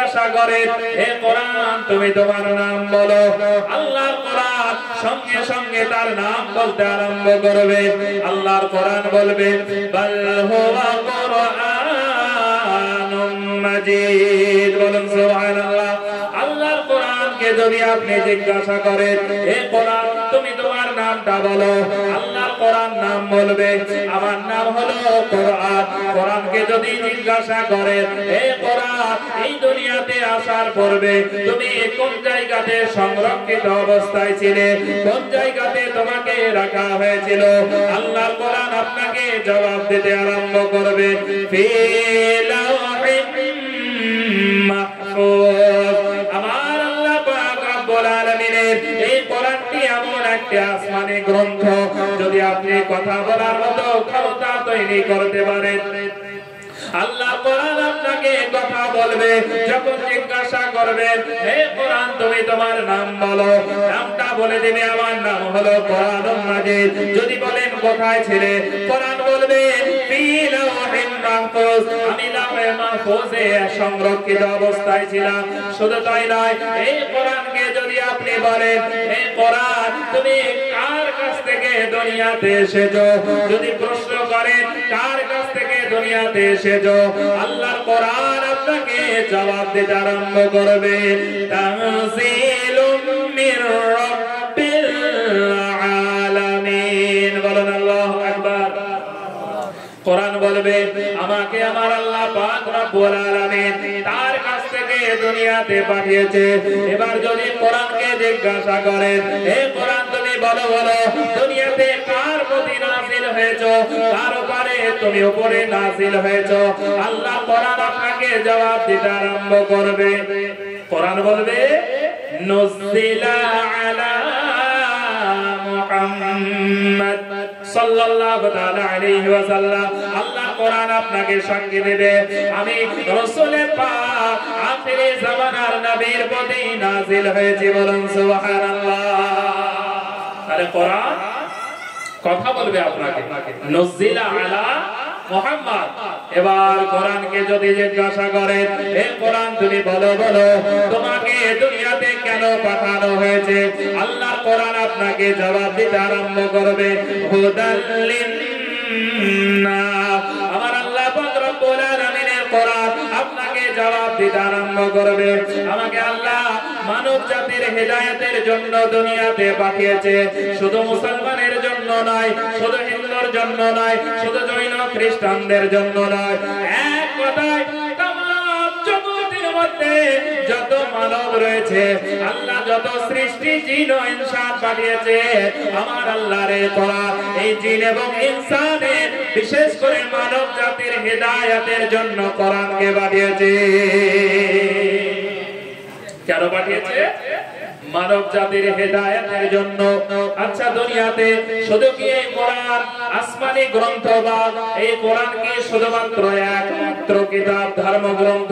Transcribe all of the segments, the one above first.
জিজ্ঞাসা করে হে কোরআন তুমি তোমার নাম বলো, আল্লাহর কোরআন সঙ্গে সঙ্গে তার নাম বলতে আরম্ভ করবে। আল্লাহর কোরআন বলবে বাল হুয়া কুরআনুম মাজিদ, বলুন সুবহানাল্লাহ। আল্লাহর কোরআনকে যদি আপনি জিজ্ঞাসা করেন হে কোরআন তুমি তোমার নামটা বলো, আল্লাহর কোরআন নাম বলবে আমার নাম হলো কোরআন। কোরআনকে যদি জিজ্ঞাসা করেন হে কোরআন এই দুনিয়াতে আসার পূর্বে তুমি কোন জায়গাতে সংরক্ষিত অবস্থায় ছিলে, কোন জায়গাতে তোমাকে রাখা হয়েছিল, আল্লাহর কোরআন আপনাকে জবাব দিতে আরম্ভ করবে ফি লাওহিম মাহফুজ। আমার আল্লাহ পাক রব্বুল আলামিনের এই কোরআনটি এমন একটা আসমানি গ্রন্থ, যদি আপনি কথা বলার মতো ক্ষমতা তৈরি করতে পারেন, আল্লাহ কোরআন আপনাকে কথা বলবে। যখন জিজ্ঞাসা করবেন হে কোরআন তুমি তোমার নাম বলো, নামটা বলে দিবে আমার নাম হলো কোরআনুল মাজিদ। যদি বলেন কোথায় ছিলে, কোরআন বলবে ফি লাওহিম মাহফুজ, আমি লাওহে মাহফুজে সংরক্ষিত অবস্থায় ছিলাম। শুধু তাই নয়, এই কোরআনকে যদি আপনি বলেন হে কোরআন তুমি কার কাছ থেকে দুনিয়াতে এসেছো, যদি প্রশ্ন করেন কার কাছ থেকে দুনিয়াতে এসেছো, আল্লাহর কোরআন আপনাকে জবাব দিতে আরম্ভ করবে তানজিলুম মির রাব্বিল আলামিন, বলুন আল্লাহু আকবার। কোরআন বলবে আমাকে আমার আল্লাহ পাক রব্বুল আলামিন তার কাছ থেকে দুনিয়াতে পাঠিয়েছে। এবার যদি কোরআনকে জিজ্ঞাসা করেন হে কোরআন তুমি বলো বলো দুনিয়াতে কার প্রতি নাযিল হয়েছো, কার উপরে তুমি উপরে নাযিল হয়েছো, আল্লাহ কোরআন আপনাকে জবাব দিতে আরম্ভ করবে। কোরআন বলবে নুজিলা আলা মুহাম্মদ সাল্লাল্লাহু তাআলা আলাইহি ওয়াসাল্লাম। আল্লাহ কোরআন আপনাকে সাক্ষী দেবে আমি রাসূল পাক আখিরি জামানার নবীর প্রতি নাযিল হয়েছে, বলুন সুবহানাল্লাহ। আরে কোরআন কথা বলবে আপনাকে নুজিলা আলা মুহাম্মদ। এবার কোরআনকে যদি জিজ্ঞাসা করেন হে কোরআন তুমি বলো বলো তোমাকে দুনিয়াতে কেন পাঠানো হয়েছে, আল্লাহর কোরআন আপনাকে জবাব দিতে আরম্ভ করবে হুদাল লিন্নাস। আমার আল্লাহ পাক রব্বুল আলামিনের কোরআন আপনাকে জবাব দিতে আরম্ভ করবে আমাকে আল্লাহ মানব জাতির হেদায়েতের জন্য দুনিয়াতে পাঠিয়েছে। শুধু মুসলমানের জন্য নয়, শুধু হিন্দুর জন্য নয়, শুধু জৈন খ্রিস্টানদের জন্য নয়, এক কথায় तमाम জগতের মধ্যে যত মানব রয়েছে আল্লাহ যত সৃষ্টি জিন ও ইনসান পাঠিয়েছে আমার আল্লাহর কোরআন এই জিন এবং ইনসানের বিশেষ করে মানব জাতির হেদায়েতের জন্য কোরআনকে পাঠিয়েছে। কেন পাঠিয়েছে? মানব জাতির হেদায়েতের জন্য। আচ্ছা দুনিয়াতে শুধু কি এই কোরআন আসমানি গ্রন্থ বা এই কোরআন কি শুধুমাত্র একমাত্র কিতাব ধর্মগ্রন্থ,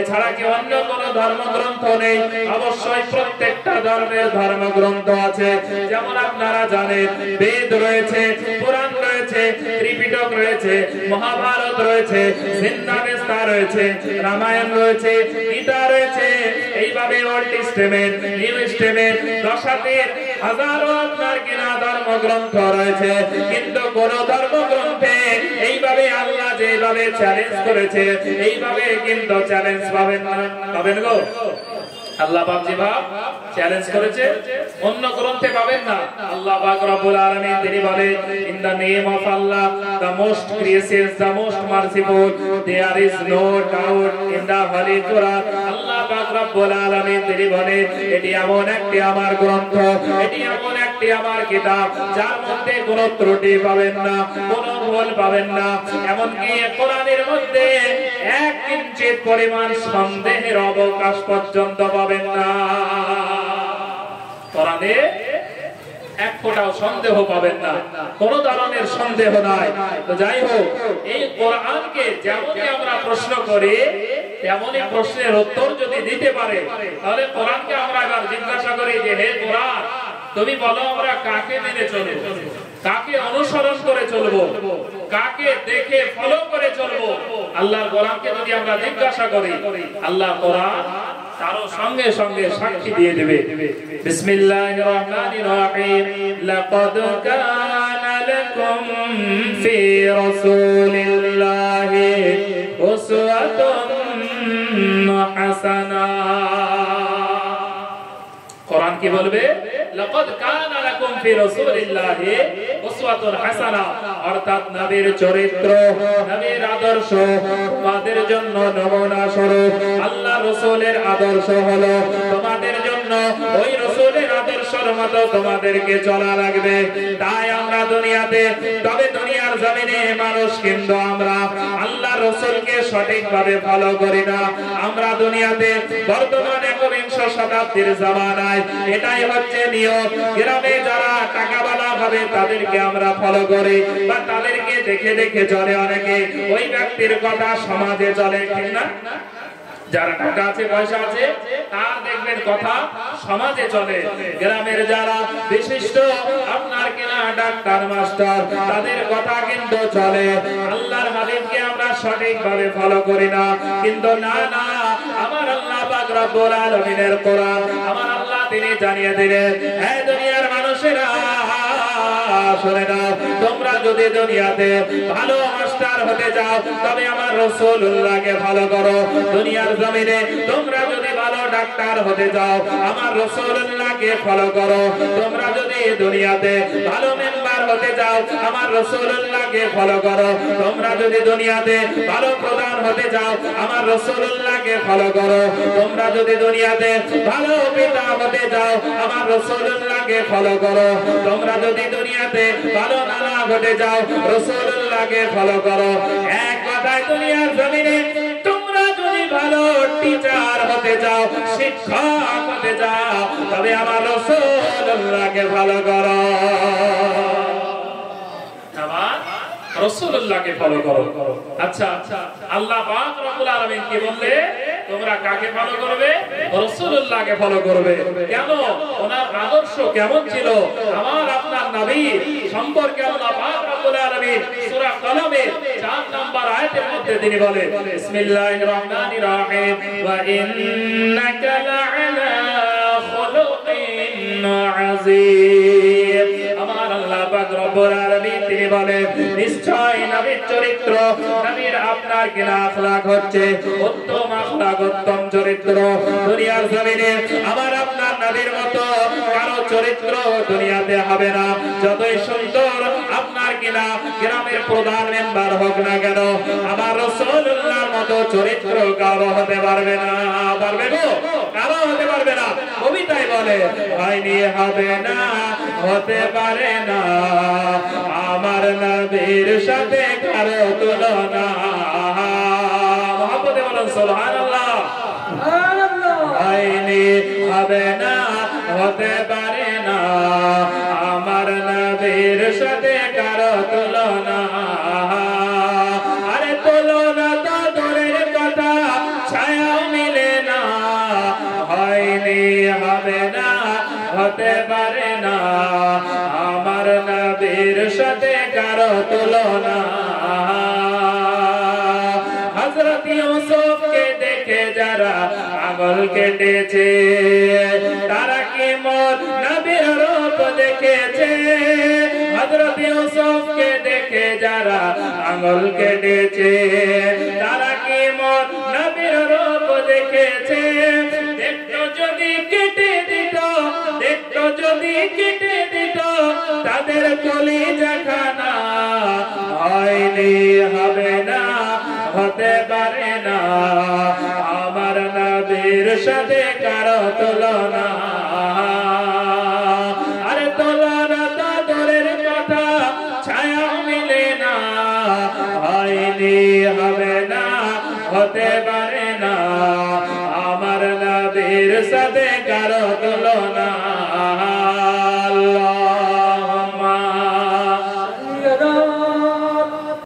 এছাড়া কি অন্য কোনো ধর্মগ্রন্থ নেই? অবশ্যই প্রত্যেকটা ধর্মের ধর্মগ্রন্থ আছে। যেমন আপনারা জানেন বেদ রয়েছে, কোরআন রয়েছে, ত্রিপিটক রয়েছে, মহাভারত রয়েছে, সিন্ধাবেস্তা রয়েছে, রামায়ণ রয়েছে, গীতা রয়েছে, এইভাবে ওল্ড টেস্টামেন্ট, নিউ টেস্টামেন্ট, দশাতীর হাজারো আপনার কিনা ধর্মগ্রন্থ রয়েছে। কিন্তু কোন ধর্মগ্রন্থে এইভাবে আল্লাহ যেভাবে চ্যালেঞ্জ করেছে এইভাবে কিন্তু চ্যালেঞ্জ পাবেন না। পাবেন গো? আল্লাহ পাক যেভাবে চ্যালেঞ্জ করেছে অন্য গ্রন্থে পাবেন না। আল্লাহ পাক রব্বুল আলামিন তিনি বলেন in the name of Allah the most gracious, the most merciful, there is no doubt in the holy Quran. আল্লাহ পাক রব্বুল আলামিন তিনি বলেন এটি এমন একটি আমার গ্রন্থ, এটি এমন একটি আমার কিতাব যার মধ্যে কোনো ত্রুটি পাবেন না, কোনো ভুল পাবেন না। এমনকি কোরআনের মধ্যে এক ইঞ্চিত পরিমাণ সন্দেহের অবকাশ পর্যন্ত পাবেন না। কোরআনে এক ফোঁটাও সন্দেহ পাবেন না, কোন ধরনের সন্দেহ নাই। তো যাই হোক এই কোরআনকে যেমনই আমরা প্রশ্ন করি তেমনই প্রশ্নের উত্তর যদি দিতে পারে তাহলে কোরআনকে আমরা এবার জিজ্ঞাসা করি যে হে কোরআন তুমি বলো আমরা কাকে মেনে চলবো, কাকে অনুসরণ করে চলবো, কাকে দেখে ফলো করে চলবো? আল্লাহর কোরআনকে যদি আমরা জিজ্ঞাসা করি, আল্লাহ কোরআন তার সঙ্গে সঙ্গে সাক্ষী দিয়ে দেবে। বিসমিল্লাহির রহমানির রহিম। লাকাদ কানা লাকুম ফি রাসূলিল্লাহি উসওয়াতুন হাসানাহ। কোরআন কি বলবে? লাকাদ কানা লাকুম ফি রাসূলিল্লাহি উসওয়াতুন হাসানাহ, অর্থাৎ নবীর চরিত্র, নবীর আদর্শ তোমাদের জন্য নমুনা স্বরূপ। আল্লাহ রাসূলের আদর্শ হলো তোমাদের জন্য ওই রাসূলের আদর্শের মতো তোমাদেরকে চলা লাগবে। তাই আমরা দুনিয়াতে, তবে দুনিয়ার জমিনে মানুষ কিন্তু আমরা আল্লাহ রাসূলকে সঠিকভাবে ফলো করি না। আমরা দুনিয়াতে বর্তমানে 21শ শতাব্দীর জামানায় এটাই হচ্ছে নিয়ম। গ্রামে যারা টাকাওয়ালা ভাবে তাদেরকে আমরা ফলো করি বা তাদেরকে দেখে দেখে চলে অনেকে, ওই ব্যক্তির কথা সমাজে চলে, ঠিক না? যারা টাকা আছে, পয়সা আছে, তার দেখবেন কথা সমাজে চলে। গ্রামের যারা বিশিষ্ট আপনার কিনা ডাক্তার মাস্টার, তাদের কথা কিন্তু চলে। আল্লাহর হাবিবকে আমরা সঠিকভাবে ফলো করি না। কিন্তু না না, আমার আল্লাহ পাক রব্বুল আলামিনের কোরআন, আমার আল্লাহ তিনি জানিয়ে দিলেন, হে দুনিয়ার মানুষেরা শুনে নাও, তোমরা যদি দুনিয়াতে ভালো মাস্টার হতে চাও তবে আমার রাসূলুল্লাহকে ফলো করো। দুনিয়ার জমিনে তোমরা যদি ভালো ডাক্তার হতে চাও আমার রাসূলুল্লাহকে ফলো করো। তোমরা যদি দুনিয়াতে ভালো মেম্বার হতে চাও আমার রাসূলুল্লাহকে ফলো করো। তোমরা যদি দুনিয়াতে ভালো প্রধান হতে চাও আমার রাসূলুল্লাহকে ফলো করো। তোমরা যদি দুনিয়াতে ভালো পিতা হতে চাও আমার রাসূলুল্লাহকে ফলো করো। তোমরা যদি দুনিয়াতে ভালো নানা হতে যাও রাসূলুল্লাহকে ফলো করো। এক কথায় দুনিয়ার জমিনে তোমরা যদি ভালো টিচার হতে চাও, শিক্ষক হতে চাও, তবে আমার রাসূলুল্লাহকে ফলো করো। আমার রাসূলুল্লাহকে ফলো করো। আচ্ছা, আল্লাহ পাক রব্বুল আলামিন কি বললে? তোমরা কাকে ফলো করবে? রাসূলুল্লাহকে ফলো করবে। কেন? ওনার আদর্শ কেমন ছিল? আমার আপনার নবী সম্পর্কে আল্লাহ পাক রব্বুল আলামিন সূরা কলমের 4 নম্বর আয়াতের মধ্যে তিনি বলেন, বিসমিল্লাহির রহমানির রহিম, ওয়া ইন্নাকা লাআলা খুলুকিন আযীম। আমার আল্লাহ পাক রব্বুল আলামিন তিনি বলেন, নিশ্চয় নবীর চরিত্র, নবীর আপনার কিনা আখলাক হচ্ছে উত্তম আখলাক, উত্তম চরিত্র। দুনিয়ার জমিনে আমার আপনার নবীর মতো কারো চরিত্র দুনিয়াতে হবে না। যতই সুন্দর আপনার কিনা গ্রামের প্রধান মেম্বার হোক না কেন, আমার রাসূলুল্লাহর মতো চরিত্র কারো হতে পারবে না। পারবে গো? কারো হতে পারবে না। কবিতায় বলে, হয়নি, হবে না, হতে পারে না আমার নবীর সাথে কারো তুলনা। মহব্বতে বলেন সুবহানাল্লাহ। হয়নি, হবে না, হতে পারে না আমার নবীর সাথে কারো তুলনা। আরে তুলনা তো দূরের কথা, ছায়াও মিলে না। হয়নি, হবে না, হতে পারে না আমার নবীর সাথে কারো তুলনা। হযরত ইউসুফকে দেখে যারা আঙুল কেটেছে, তারা কি মোর নবীর রূপ দেখেছে? হযরত ইউসুফকে দেখে যারা আঙুল কেটেছে, তারা কি মোর নবীর রূপ দেখেছে? দেখতো যদি কেটে দিত, দেখতো যদি কেটে দিত তাদের কলিজাখানা। হয়নি, হবে না, হতে পারে না আমার নবীর সাথে কারো তুলনা। আরে তুলনা তো দূরের কথা, ছায়া মিলে না। হয়নি, হবে না, হতে পারে না আমার নবীর সাথে কারো তুলনা।